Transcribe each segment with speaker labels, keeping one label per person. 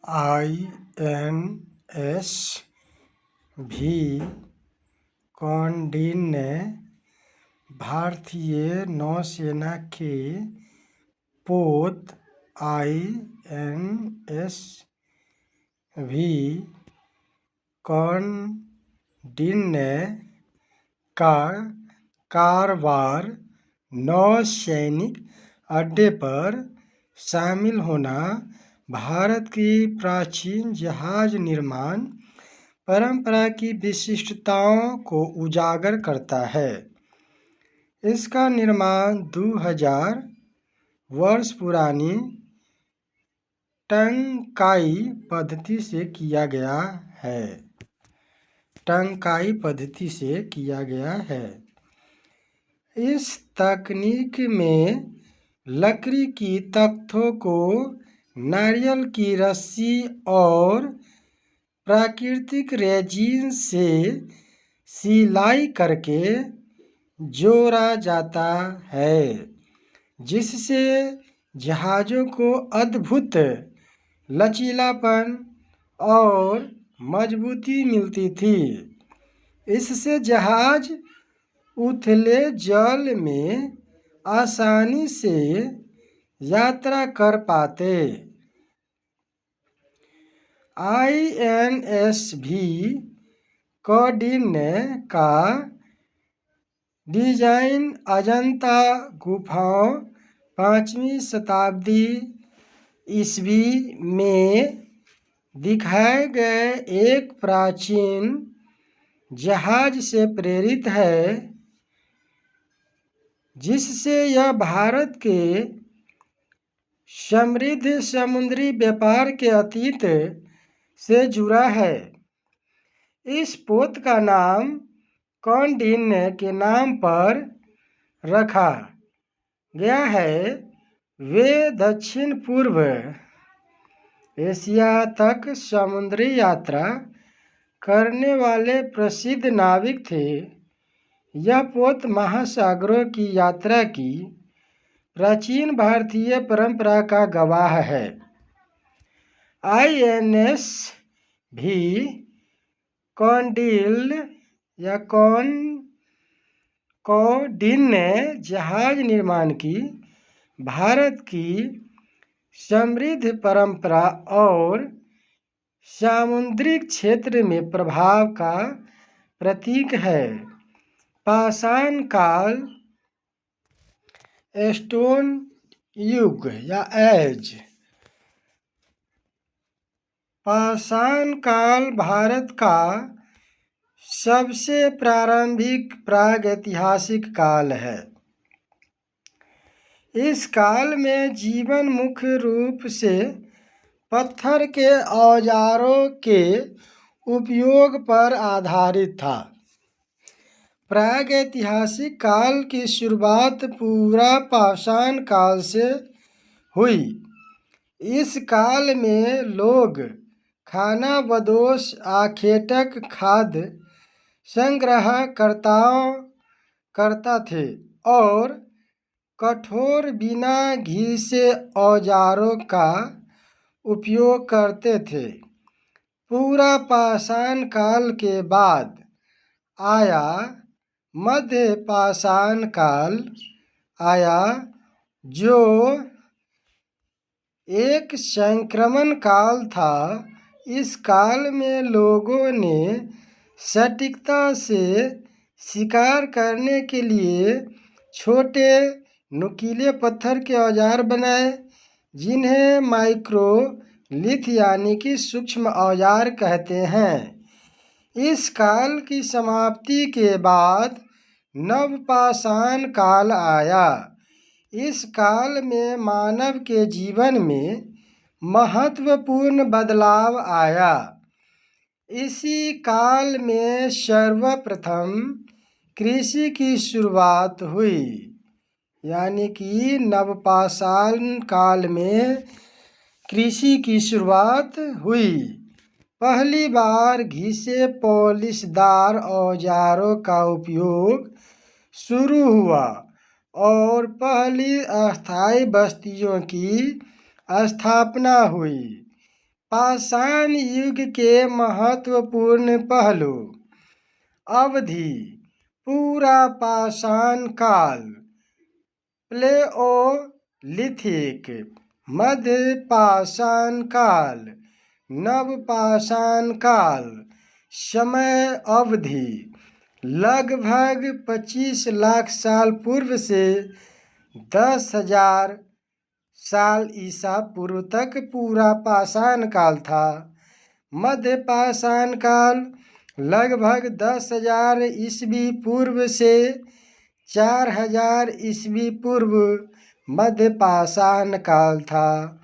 Speaker 1: INS भी कौंडिन्य भारतीय नौसेना के पोत INS भी कौंडिन्य का कारवार नौसैनिक अड्डे पर शामिल होना भारत की प्राचीन जहाज निर्माण परंपरा की विशिष्टताओं को उजागर करता है। इसका निर्माण 2000 वर्ष पुरानी टंकाई पद्धति से किया गया है। इस तकनीक में लकड़ी की तख्तों को नारियल की रस्सी और प्राकृतिक रेजिन से सिलाई करके जोड़ा जाता है, जिससे जहाज़ों को अद्भुत लचीलापन और मजबूती मिलती थी। इससे जहाज़ उथले जल में आसानी से यात्रा कर पाते। INS भी कौंडिन्य का डिजाइन अजंता गुफाओं 5वीं शताब्दी ईस्वी में दिखाए गए एक प्राचीन जहाज से प्रेरित है, जिससे यह भारत के समृद्ध समुद्री व्यापार के अतीत से जुड़ा है। इस पोत का नाम कौंडिन्य के नाम पर रखा गया है। वे दक्षिण पूर्व एशिया तक समुद्री यात्रा करने वाले प्रसिद्ध नाविक थे। यह पोत महासागरों की यात्रा की प्राचीन भारतीय परंपरा का गवाह है। INS भी कौंडिन्य जहाज निर्माण की भारत की समृद्ध परंपरा और सामुद्रिक क्षेत्र में प्रभाव का प्रतीक है। पाषाण काल स्टोन युग या एज पाषाण काल भारत का सबसे प्रारंभिक प्रागैतिहासिक काल है। इस काल में जीवन मुख्य रूप से पत्थर के औजारों के उपयोग पर आधारित था। प्रागैतिहासिक काल की शुरुआत पूरा पाषाण काल से हुई। इस काल में लोग खानाबदोश आखेटक खाद्य संग्रह करता थे और कठोर बिना घिसे औजारों का उपयोग करते थे। पूरा पाषाण काल के बाद आया मध्य पाषाण काल आया, जो एक संक्रमण काल था। इस काल में लोगों ने सटीकता से शिकार करने के लिए छोटे नुकीले पत्थर के औजार बनाए, जिन्हें माइक्रोलिथ यानी कि सूक्ष्म औजार कहते हैं। इस काल की समाप्ति के बाद नवपाषाण काल आया। इस काल में मानव के जीवन में महत्वपूर्ण बदलाव आया। इसी काल में सर्वप्रथम कृषि की शुरुआत हुई, यानी कि नवपाषाण काल में कृषि की शुरुआत हुई। पहली बार घिसे पॉलिशदार औजारों का उपयोग शुरू हुआ और पहली अस्थायी बस्तियों की स्थापना हुई। पाषाण युग के महत्वपूर्ण पहलू। अवधि: पूरा पाषाण काल, प्लेओलिथिक, मध्य पाषाण काल, नव पाषाण काल। समय अवधि: लगभग 25 लाख साल पूर्व से 10,000 साल ईसा पूर्व तक पूरा पाषाण काल था। मध्य पाषाण काल लगभग 10,000 ईस्वी पूर्व से 4,000 ईस्वी पूर्व मध्य पाषाण काल था।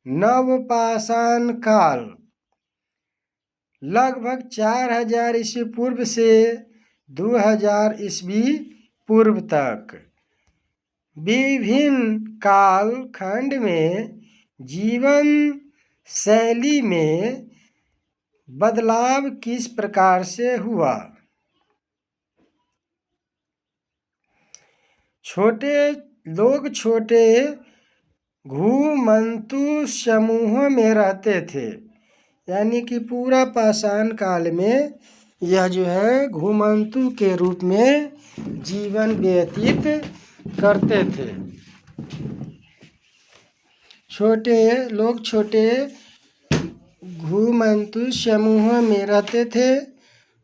Speaker 1: नव पाषाण काल लगभग 4,000 ईस्वी पूर्व से 2,000 ईस्वी पूर्व तक। विभिन्न काल खंड में जीवन शैली में बदलाव किस प्रकार से हुआ? छोटे घुमंतु समूहों में रहते थे, यानी कि पूरा पाषाण काल में यह जो है घुमंतु के रूप में जीवन व्यतीत करते थे। छोटे घुमंतु समूहों में रहते थे।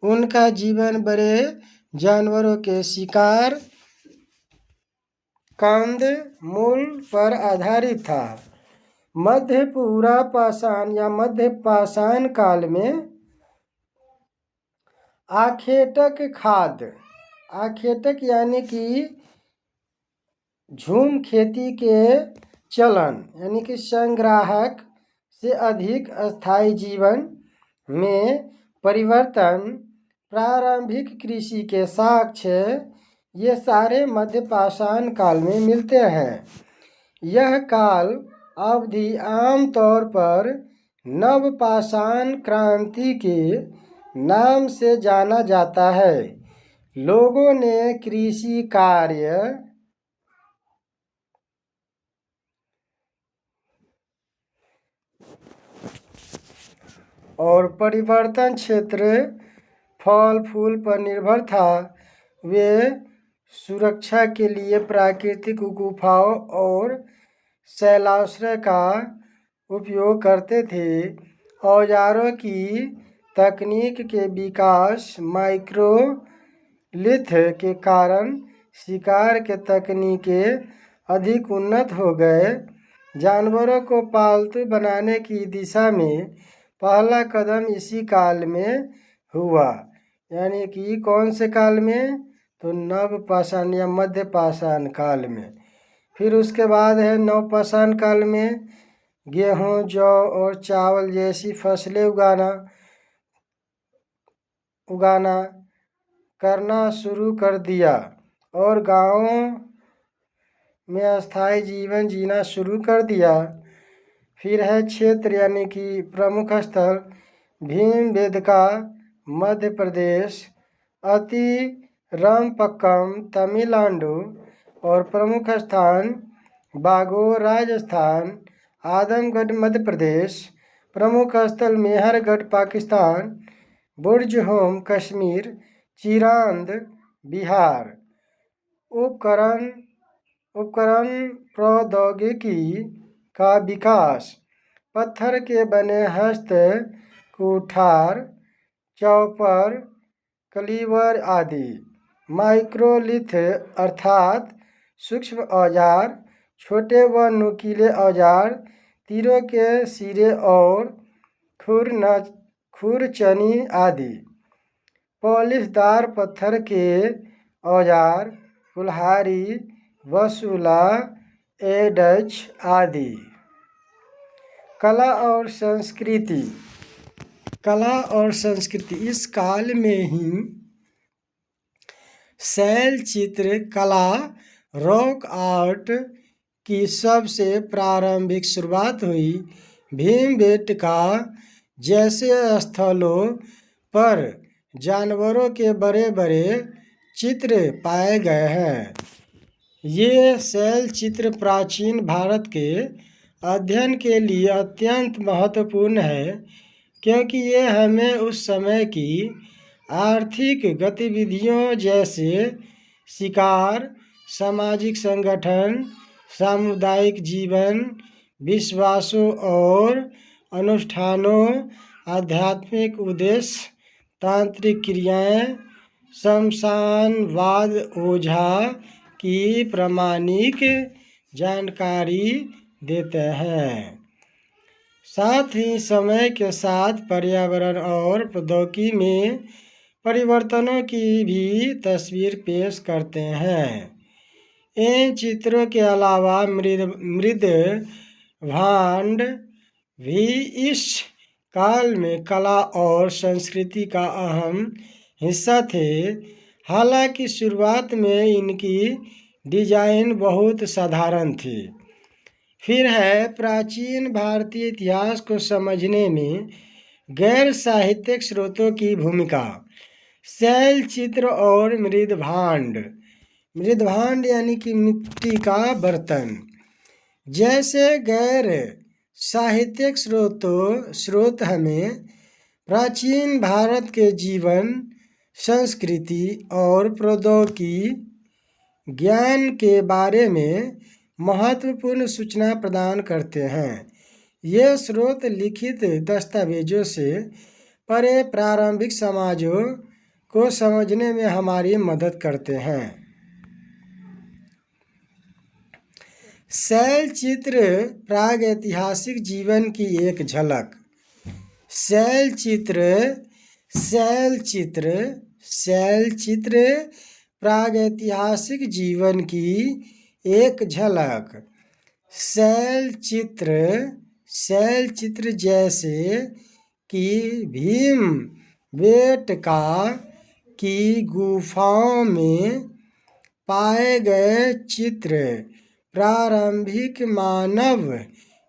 Speaker 1: उनका जीवन बड़े जानवरों के शिकार, कंद मूल पर आधारित था। पूरा पाषाण या मध्य पाषाण काल में आखेटक खाद्य, आखेटक यानी कि झूम खेती के चलन, यानी कि संग्राहक से अधिक अस्थायी जीवन में परिवर्तन, प्रारंभिक कृषि के साक्ष्य, ये सारे मध्य पाषाण काल में मिलते हैं। यह काल अवधि आमतौर पर नव पाषाण क्रांति के नाम से जाना जाता है। लोगों ने कृषि कार्य और परिवर्तन क्षेत्र फल फूल पर निर्भर था। वे सुरक्षा के लिए प्राकृतिक गुफाओं और शैलाश्रय का उपयोग करते थे। औजारों की तकनीक के विकास, माइक्रोलिथ के कारण शिकार के तकनीकें अधिक उन्नत हो गए। जानवरों को पालतू बनाने की दिशा में पहला कदम इसी काल में हुआ, यानी कि कौन से काल में? तो नव पाषाण या मध्य पाषाण काल में। फिर उसके बाद है नव पाषाण काल में गेहूं, जौ और चावल जैसी फसलें उगाना करना शुरू कर दिया और गांवों में अस्थायी जीवन जीना शुरू कर दिया। फिर है क्षेत्र, यानी कि प्रमुख स्थल भीमबेटका मध्य प्रदेश, अतिरमपक्कम तमिलनाडु और प्रमुख स्थान बागोर राजस्थान, आदमगढ़ मध्य प्रदेश, प्रमुख स्थल मेहरगढ़ पाकिस्तान, बुर्जहोम कश्मीर, चिरांद बिहार। उपकरण प्रौद्योगिकी का विकास, पत्थर के बने हस्त कुठार, चॉपर, क्लीवर आदि। माइक्रोलिथ अर्थात सूक्ष्म औजार, छोटे व नुकीले औजार, तीरों के सिरे और खुरचनी आदि। पॉलिशदार पत्थर के औजार, कुल्हाड़ी, वसूला, एडज आदि। कला और संस्कृति, इस काल में ही शैल चित्र कला, रॉक आर्ट की सबसे प्रारंभिक शुरुआत हुई। भीमबेटका जैसे स्थलों पर जानवरों के बड़े बड़े चित्र पाए गए हैं। ये शैल चित्र प्राचीन भारत के अध्ययन के लिए अत्यंत महत्वपूर्ण है, क्योंकि ये हमें उस समय की आर्थिक गतिविधियों जैसे शिकार, सामाजिक संगठन, सामुदायिक जीवन, विश्वासों और अनुष्ठानों, आध्यात्मिक उद्देश्य, तांत्रिक क्रियाएं, शमशानवाद, ओझा की प्रामाणिक जानकारी देते हैं। साथ ही समय के साथ पर्यावरण और प्रौद्योगिकी में परिवर्तनों की भी तस्वीर पेश करते हैं। इन चित्रों के अलावा मृद भांड भी इस काल में कला और संस्कृति का अहम हिस्सा थे। हालांकि शुरुआत में इनकी डिजाइन बहुत साधारण थी। फिर है प्राचीन भारतीय इतिहास को समझने में गैर साहित्यिक स्रोतों की भूमिका। शैल चित्र और मृदभांड यानी कि मिट्टी का बर्तन जैसे गैर साहित्यिक स्रोत हमें प्राचीन भारत के जीवन, संस्कृति और प्रौद्योगिकी ज्ञान के बारे में महत्वपूर्ण सूचना प्रदान करते हैं। ये स्रोत लिखित दस्तावेजों से परे प्रारंभिक समाजों को समझने में हमारी मदद करते हैं। शैल चित्र प्रागैतिहासिक जीवन की एक झलक। शैल चित्र प्रागैतिहासिक जीवन की एक झलक। शैल चित्र जैसे कि भीमबेटका की गुफाओं में पाए गए चित्र प्रारंभिक मानव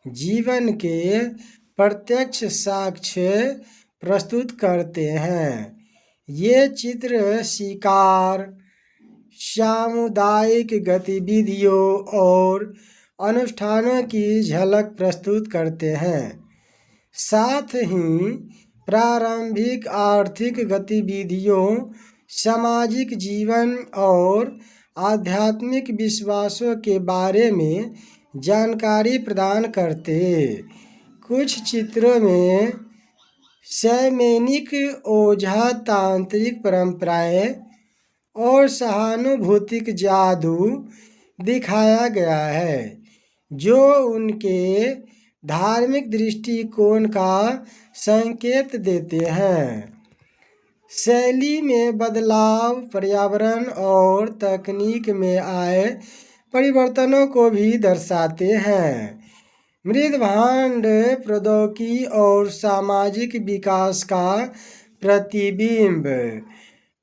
Speaker 1: जीवन के प्रत्यक्ष साक्ष्य प्रस्तुत करते हैं। ये चित्र शिकार, सामुदायिक गतिविधियों और अनुष्ठानों की झलक प्रस्तुत करते हैं। साथ ही प्रारंभिक आर्थिक गतिविधियों, सामाजिक जीवन और आध्यात्मिक विश्वासों के बारे में जानकारी प्रदान करते। कुछ चित्रों में शैमेनिक ओझा, तांत्रिक परंपराएं और सहानुभूतिक जादू दिखाया गया है, जो उनके धार्मिक दृष्टिकोण का संकेत देते हैं। शैली में बदलाव पर्यावरण और तकनीक में आए परिवर्तनों को भी दर्शाते हैं। मृदभांड प्रौद्योगिकी और सामाजिक विकास का प्रतिबिंब।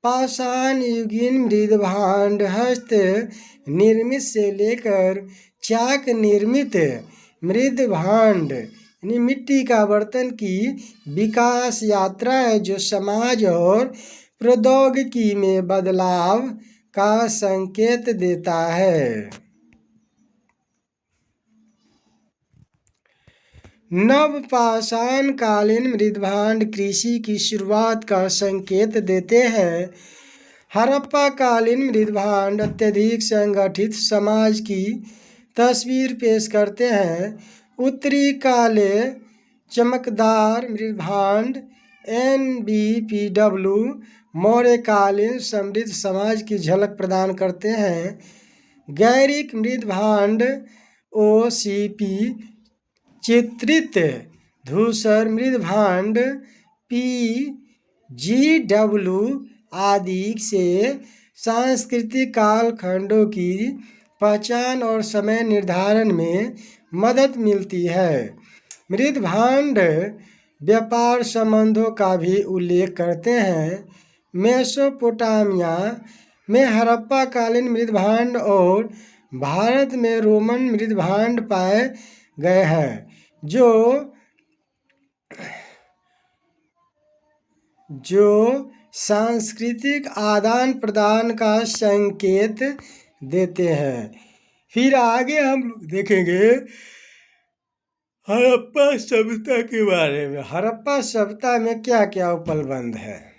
Speaker 1: पाषाण युगीन मृदभांड हस्त निर्मित से लेकर चाक निर्मित मृदभांड यानी मिट्टी का बर्तन की विकास यात्रा है, जो समाज और प्रौद्योगिकी में बदलाव का संकेत देता है। नवपाषाण कालीन मृदभांड कृषि की शुरुआत का संकेत देते हैं। हड़प्पा कालीन मृदभांड अत्यधिक संगठित समाज की तस्वीर पेश करते हैं। उत्तरी काले चमकदार मृदभांड NBPW मौर्यकालीन समृद्ध समाज की झलक प्रदान करते हैं। गैरिक मृदभांड OCP चित्रित धूसर मृदभांड PGW आदि से सांस्कृतिक कालखंडों की पहचान और समय निर्धारण में मदद मिलती है। मृदभांड व्यापार संबंधों का भी उल्लेख करते हैं। मेसोपोटामिया में हड़प्पा कालीन मृदभांड और भारत में रोमन मृदभांड पाए गए हैं, जो सांस्कृतिक आदान प्रदान का संकेत देते हैं। फिर आगे हम देखेंगे हड़प्पा सभ्यता के बारे में। हड़प्पा सभ्यता में क्या क्या उपलब्ध है?